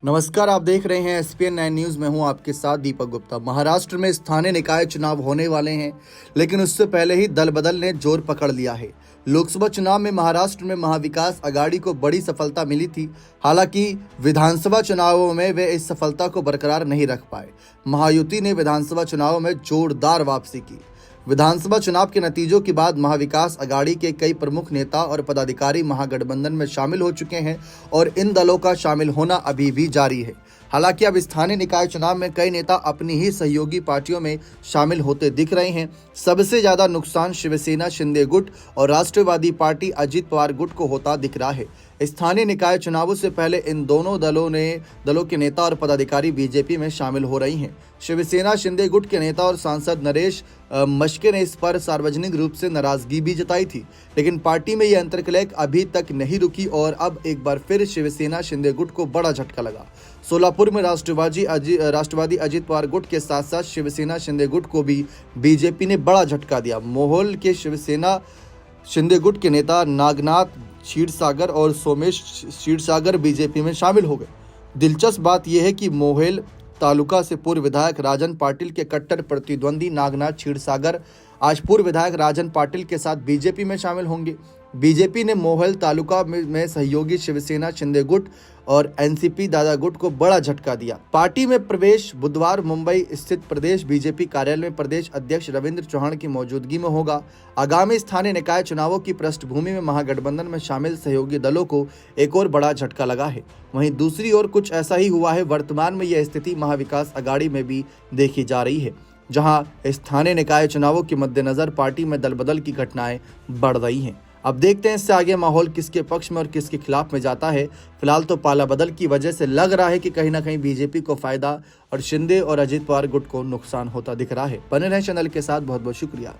नमस्कार, आप देख रहे हैं एसपीएन 9 न्यूज में हूं आपके साथ दीपक गुप्ता। महाराष्ट्र में स्थानीय निकाय चुनाव होने वाले हैं, लेकिन उससे पहले ही दल बदल ने जोर पकड़ लिया है। लोकसभा चुनाव में महाराष्ट्र में महाविकास आघाड़ी को बड़ी सफलता मिली थी। हालांकि विधानसभा चुनावों में वे इस सफलता को बरकरार नहीं रख पाए। महायुति ने विधानसभा चुनावों में जोरदार वापसी की। विधानसभा चुनाव के नतीजों के बाद महाविकास आघाड़ी के कई प्रमुख नेता और पदाधिकारी महागठबंधन में शामिल हो चुके हैं और इन दलों का शामिल होना अभी भी जारी है। हालांकि अब स्थानीय निकाय चुनाव में कई नेता अपनी ही सहयोगी पार्टियों में शामिल होते दिख रहे हैं। सबसे ज्यादा नुकसान शिवसेना शिंदे गुट और राष्ट्रवादी पार्टी अजित पवार गुट को होता दिख रहा है। स्थानीय निकाय चुनावों से पहले इन दोनों दलों के नेता और पदाधिकारी बीजेपी में शामिल हो रही हैं। शिवसेना शिंदे गुट के नेता और सांसद नरेश मशके ने इस पर सार्वजनिक रूप से नाराजगी भी जताई थी, लेकिन पार्टी में यह अंतर्कलह अभी तक नहीं रुकी और अब एक बार फिर शिवसेना शिंदे गुट को बड़ा झटका लगा। सोलापुर में राष्ट्रवादी अजित पवार गुट के साथ साथ शिवसेना शिंदे गुट को भी बीजेपी ने बड़ा झटका दिया। मोहोल के शिवसेना शिंदे गुट के नेता नागनाथ क्षीरसागर और सोमेश क्षीरसागर बीजेपी में शामिल हो गए। दिलचस्प बात यह है कि मोहेल तालुका से पूर्व विधायक राजन पाटिल के कट्टर प्रतिद्वंदी नागनाथ क्षीरसागर आज पूर्व विधायक राजन पाटिल के साथ बीजेपी में शामिल होंगे। बीजेपी ने मोहेल तालुका में सहयोगी शिवसेना शिंदे गुट और एनसीपी दादा गुट को बड़ा झटका दिया। पार्टी में प्रवेश बुधवार मुंबई स्थित प्रदेश बीजेपी कार्यालय में प्रदेश अध्यक्ष रविंद्र चौहान की मौजूदगी में होगा। आगामी स्थानीय निकाय चुनावों की पृष्ठभूमि में महागठबंधन में शामिल सहयोगी दलों को एक और बड़ा झटका लगा है। वहीं दूसरी ओर कुछ ऐसा ही हुआ है। वर्तमान में यह स्थिति महाविकास आघाड़ी में भी देखी जा रही है, जहां स्थानीय निकाय चुनावों के मद्देनजर पार्टी में दल बदल की घटनाएं बढ़ रही हैं। अब देखते हैं इससे आगे माहौल किसके पक्ष में और किसके खिलाफ में जाता है। फिलहाल तो पाला बदल की वजह से लग रहा है कि कहीं ना कहीं बीजेपी को फायदा और शिंदे और अजित पवार गुट को नुकसान होता दिख रहा है। बने रहें चैनल के साथ। बहुत बहुत शुक्रिया।